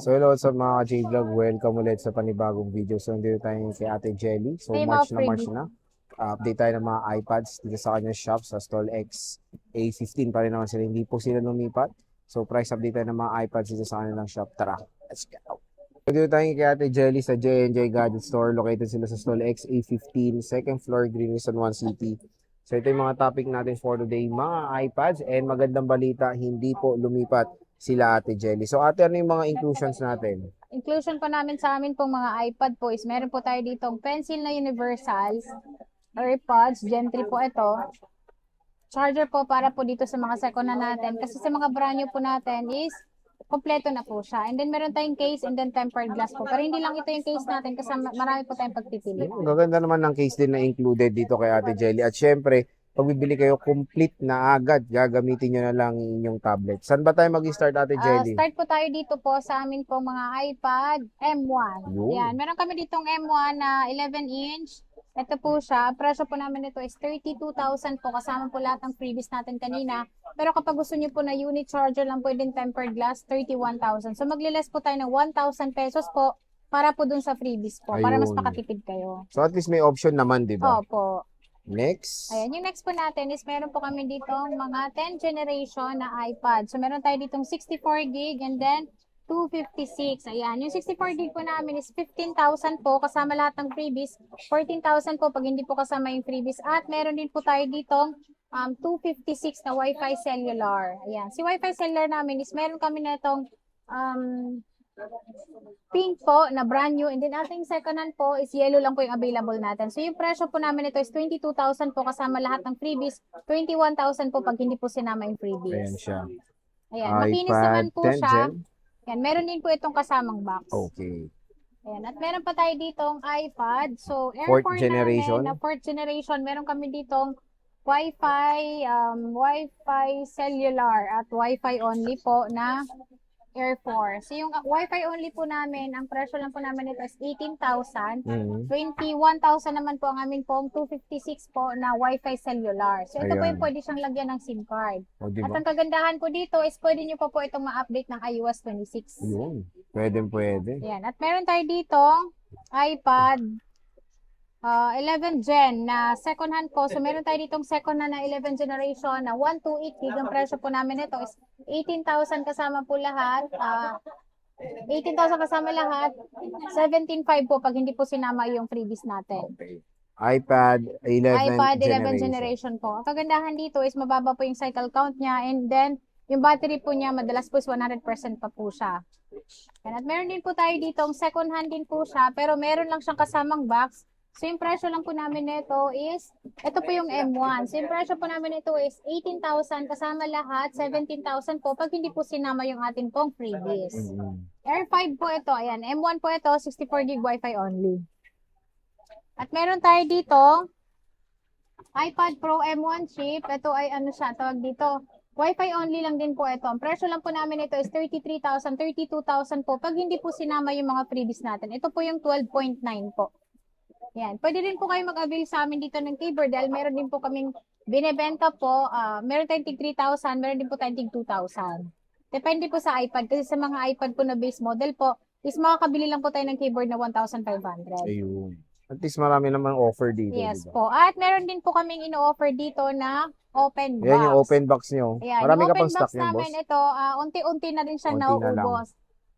So hello sa mga ka-J-Vlog, welcome ulit sa panibagong video. So nandito tayo kay Ate Jelly. So May mga March freebie. na. Update tayo ng mga iPads dito sa kanyang shop sa Stall X. A15 pa rin naman sila. Hindi po sila lumipat. So price update tayo ng mga iPads dito sa kanilang shop. Tara, let's go. So dito tayo kay Ate Jelly sa J&J Gadget Store. Located sila sa Stall X A15, second floor, Green Rizal 1 City. So ito yung mga topic natin for today, mga iPads, and magandang balita, hindi po lumipat sila Ate Jelly. So ate, ano yung mga inclusions natin? Inclusion po namin sa amin pong mga iPad po is meron po tayo ditong pencil na universal, AirPods, Gen 3 po ito. Charger po para po dito sa mga second na natin. Kasi sa mga brand new po natin is kompleto na po siya. And then meron tayong case and then tempered glass po. Pero hindi lang ito yung case natin kasi marami po tayong pagpipili. Gaganda naman ng case din na included dito kay Ate Jelly. At syempre, pag bibili kayo complete na agad, gagamitin nyo na lang yung inyong tablet. Saan ba tayo mag-start, Ate Jelly? Start po tayo dito po sa amin po mga iPad M1. Yan, Yun. meron kami ditong M1 na 11 inch. Ito po siya. Presyo po namin ito is 32,000 po. Kasama po lahat ng previous natin kanina. Pero kapag gusto niyo po na unit charger lang po din tempered glass, 31,000. So magliles po tayo ng 1,000 pesos po para po dun sa freebies po. Para mas Ayun. makatipid kayo. So at least may option naman, di ba? Opo. Next. Ayan, yung next po natin is meron po kami dito mga 10th generation na iPad. So meron tayo ditong 64 gig and then 256. Ayan, yung 64 gig po namin is 15,000 po kasama lahat ng freebies. 14,000 po pag hindi po kasama yung freebies. At meron din po tayo ditong 256 na Wi-Fi cellular. Ayan, si Wi-Fi cellular namin is meron kami na itong pink po na brand new, and then ating second hand po is yellow lang po yung available natin. So yung presyo po namin ito is 22,000 po kasama lahat ng freebies, 21,000 po pag hindi po sinama yung Ayan freebies. siya. Ayan, makinis iPad naman po 10 siya. Gen. Ayan, meron din po itong kasamang box. Okay. Ayan, at meron pa tayo ditong iPad. So Air Fourth 4 generation. namin, na 4th generation, meron kami ditong Wi-Fi cellular at Wi-Fi only po na Air 4. So yung Wi-Fi only po namin, ang presyo lang po namin ito is 18,000. 21,000 naman po ang amin pong 256 po na Wi-Fi cellular. So ito po Ayan. yung pwede siyang lagyan ng SIM card. O, di At ba? ang kagandahan po dito is pwede nyo pa po itong ma-update ng iOS 26. Yun. Pwede. Yan. At meron tayo ditong iPad 11 Gen na second hand po. So meron tayo ditong second hand na 11 generation na 128 gig. Ang presyo po namin ito is 18,000 kasama po lahat. 18,000 kasama lahat. 17,500 po pag hindi po sinama yung freebies natin. Okay. iPad 11 iPad 11 generation. generation po. Ang kagandahan dito is mababa po yung cycle count niya, and then yung battery po niya madalas po is 100% pa po siya. At meron din po tayo dito, second hand din po siya, pero meron lang siyang kasamang box. So yung presyo lang po namin nito is, ito po yung M1. So yung presyo po namin nito is 18,000 kasama lahat, 17,000 po pag hindi po sinama yung ating pong freebies. Air 5 po ito, ayan, M1 po ito, 64 gig Wi-Fi only. At meron tayo dito, iPad Pro M1 chip. Ito ay ano siya, tawag dito. Wi-Fi only lang din po ito. Ang presyo lang po namin ito is 33,000, 32,000 po pag hindi po sinama yung mga freebies natin. Ito po yung 12.9 po. Yan. Pwede rin po kayo mag-avail sa amin dito ng keyboard dahil meron din po kaming binebenta po. Meron tayong tig 3,000, meron din po tayong tig 2,000. Depende po sa iPad. Kasi sa mga iPad po na base model po, is makakabili lang po tayo ng keyboard na 1,500. Ayun. At least marami namang offer dito, Yes diba? po. At meron din po kaming ino-offer dito na open box. Yan yung open box nyo. Ayan, Marami yung ka open pang box stock yan, namin, boss. ito, unti-unti na rin siya Unti na lang. nauubos.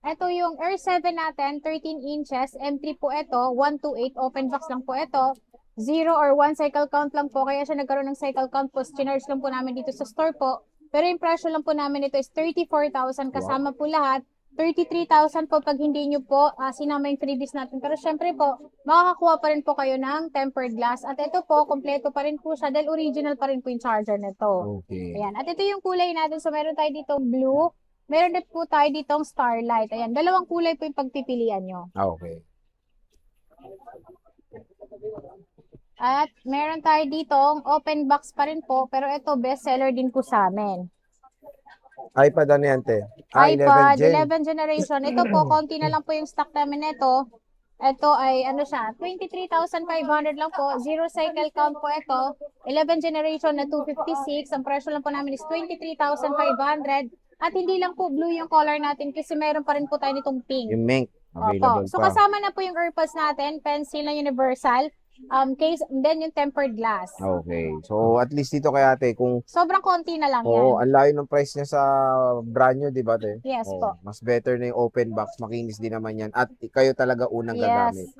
Ito yung Air 7 natin, 13 inches, M3 po ito, 128, open box lang po ito. 0 or 1 cycle count lang po, kaya siya nagkaroon ng cycle count po, chinarge lang po namin dito sa store po. Pero yung presyo lang po namin ito is 34,000 kasama po lahat. 33,000 po pag hindi nyo po sinama yung freebies natin. Pero syempre po, makakakuha pa rin po kayo ng tempered glass. At ito po, kompleto pa rin po siya dahil original pa rin po yung charger nito. Okay. Ayan. At ito yung kulay natin. So meron tayo dito blue. Meron din po tayo ditong starlight. Ayan. Dalawang kulay po yung pagpipilian nyo. Okay. At meron tayo ditong open box pa rin po. Pero ito, best seller din po sa amin. iPad ano yan, te? iPad 11 Gen. 11 generation. Ito po, konti na lang po yung stock namin nito. Ito ay ano siya, 23,500 lang po. Zero cycle count po ito. 11 generation na 256. Ang presyo lang po namin is 23,500. At hindi lang po blue yung color natin kasi meron pa rin po tayo nitong pink. Yung Mink, Opo. available So pa. kasama na po yung AirPods natin, pencil na universal, case, and then yung tempered glass. Okay. So, at least dito kay ate, kung Sobrang konti na lang oo, yan. ang layo ng price niya sa brand new, di ba, te? Yes Oo, po. mas better na yung open box, makinis din naman yan. At kayo talaga unang gagamit. Yes.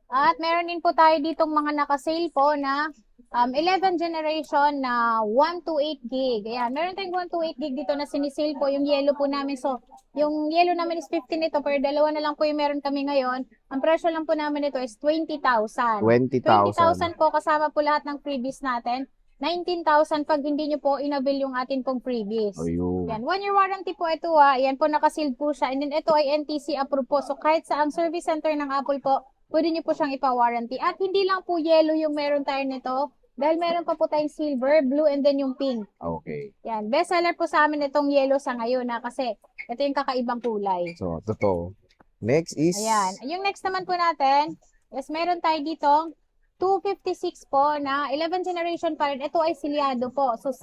At meron din po tayo ditong mga naka-sale po na 11 generation na 128 gig. Ayan, meron tayong 128 gig dito na sinisale po yung yellow po namin. So, yung yellow namin is 15 ito, pero dalawa na lang po yung meron kami ngayon. Ang presyo lang po namin ito is 20,000. 20,000. 20,000 po kasama po lahat ng freebies natin. 19,000 pag hindi nyo po inabil yung atin pong freebies. Ayun. Yan, 1 year warranty po ito Yan po nakasealed po siya. And then ito ay NTC approved po. So kahit sa ang service center ng Apple po, pwede nyo po siyang ipa-warranty. At hindi lang po yellow yung meron tayo nito. Dahil meron pa po tayong silver, blue, and then yung pink. Okay. Yan, best seller po sa amin itong yellow sa ngayon kasi ito yung kakaibang kulay. So, totoo. Next is... Ayan. Yung next naman po natin, is meron tayo dito 256 po na 11 generation pa rin. Ito ay silyado po. So,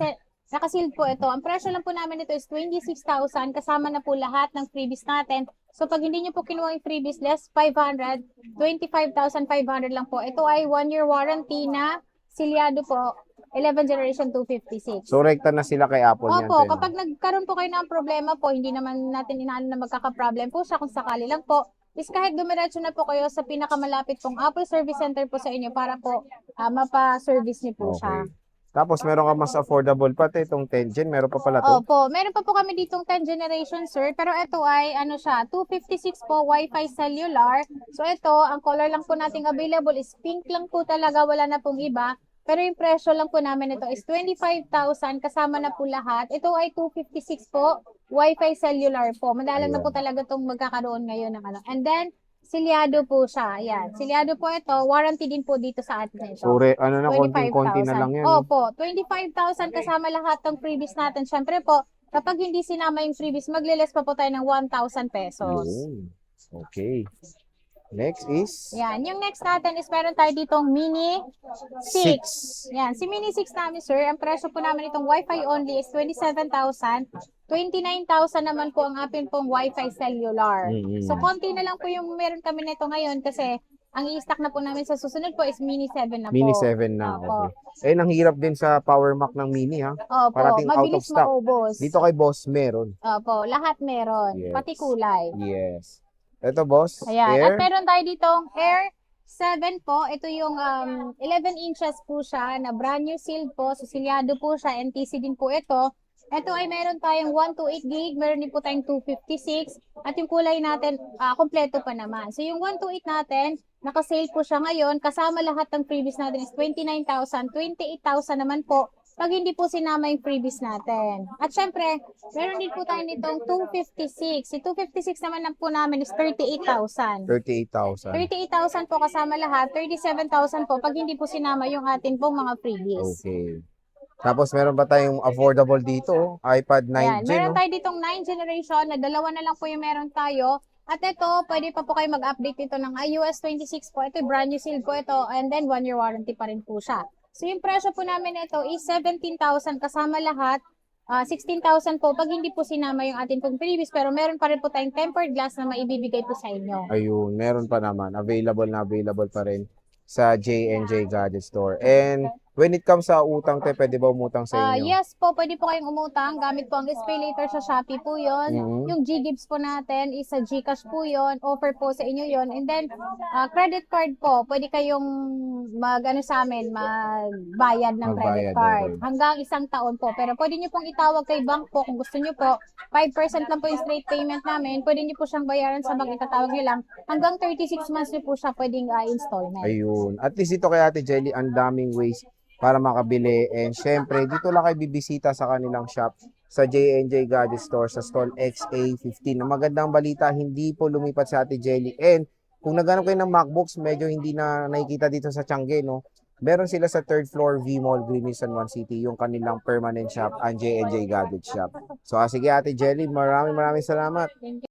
nakasealed po ito. Ang presyo lang po namin ito is 26,000 kasama na po lahat ng freebies natin. So, pag hindi nyo po kinuha yung freebies, less 500, 25,500 lang po. Ito ay 1 year warranty na silyado po, 11 generation 256. So, rekta na sila kay Apple yan, Opo, te, no? kapag nagkaroon po kayo ng problema po, hindi naman natin inaano na magkaka-problem po siya kung sakali lang po. Is kahit dumiretso na po kayo sa pinakamalapit pong Apple Service Center po sa inyo para po mapa-service niyo po siya. Okay. Tapos, meron ka mas affordable pa, te, itong 10 Gen. Meron pa pala to. Opo, meron pa po kami ditong 10 generation, sir. Pero ito ay, ano siya, 256 po, Wi-Fi cellular. So ito, ang color lang po nating available is pink lang po talaga, wala na pong iba. Pero yung presyo lang po namin ito is 25,000 kasama na po lahat. Ito ay 256 po, Wi-Fi cellular po. Madalang na po talaga itong magkakaroon ngayon ng ano. And then, silyado po siya. Ayan. Silyado po ito. Warranty din po dito sa atin ito. So, ano na, konting-konti na lang yan. no? Opo, 25,000 kasama lahat ng freebies natin. Siyempre po, kapag hindi sinama yung freebies, magliles pa po tayo ng 1,000 pesos. Yun. Okay. Next is... Yan. Yung next natin is meron tayo ditong Mini 6. Yan. Si Mini 6 namin, sir, ang presyo po namin itong Wi-Fi only is 27,000. 29,000 naman po ang atin pong Wi-Fi cellular. Mm-hmm. So, konti na lang po yung meron kami nito ngayon kasi ang i-stock na po namin sa susunod po is Mini 7 na po. Mini 7 na. Opo. Okay. Ang hirap din sa Power Mac ng Mini, ha? Opo, Parating out of mabilis stock. maubos. Dito kay Boss, meron. Opo, lahat meron. Yes. Pati kulay. Yes. Ito, Boss. Ayan. Air. At meron tayo ditong Air 7 po. Ito yung 11 inches po siya na brand new sealed po. So, silyado po siya. NTC din po ito. Ito ay meron tayong 128 gig. Meron din po tayong 256. At yung kulay natin, kompleto pa naman. So, yung 128 natin, naka-sale po siya ngayon. Kasama lahat ng freebies natin is 29,000. 28,000 naman po pag hindi po sinama yung freebies natin. At syempre, meron din po tayo nitong 256. Si 256 naman lang po namin is 38,000. 38,000. 38,000 po kasama lahat. 37,000 po pag hindi po sinama yung atin pong mga freebies. Okay. Tapos meron ba tayong affordable dito? iPad 9 Ayan, Gen, meron no? tayo ditong 9 generation na dalawa na lang po yung meron tayo. At ito, pwede pa po kayo mag-update ito ng iOS 26 po. Ito, brand new seal po ito. And then, 1 year warranty pa rin po siya. So, yung presyo po namin ito is 17,000 kasama lahat. 16,000 po pag hindi po sinama yung ating pong previous. Pero meron pa rin po tayong tempered glass na maibibigay po sa inyo. Ayun, meron pa naman. Available pa rin sa J&J Gadget Store. And when it comes sa utang, te, pwede ba umutang sa inyo? Yes po, pwede po kayong umutang. Gamit po ang Pay Later sa Shopee po yon. Mhm. Yung G-Gives po natin is sa Gcash po yon. Offer po sa inyo yon. And then, credit card po, pwede kayong sa amin, magbayad ng credit Magbayad, card. okay. Hanggang 1 taon po. Pero pwede nyo pong itawag kay bank po kung gusto nyo po. 5% lang po yung straight payment namin. Pwede nyo po siyang bayaran sa bank, itatawag nyo lang. Hanggang 36 months nyo po siya pwedeng installment. Ayun. At least dito kay Ate Jelly, ang daming ways para makabili. And syempre, dito lang kayo bibisita sa kanilang shop sa J&J Gadget Store sa stall XA15. Ang magandang balita, hindi po lumipat sa Ate Jelly. And kung naghanap kayo ng MacBooks, medyo hindi na nakikita dito sa Tiangge, no? Meron sila sa 3rd floor V-Mall, Greenwich, San Juan City, yung kanilang permanent shop, ang J&J Gadget Shop. So, sige Ate Jelly, maraming salamat. Thank you.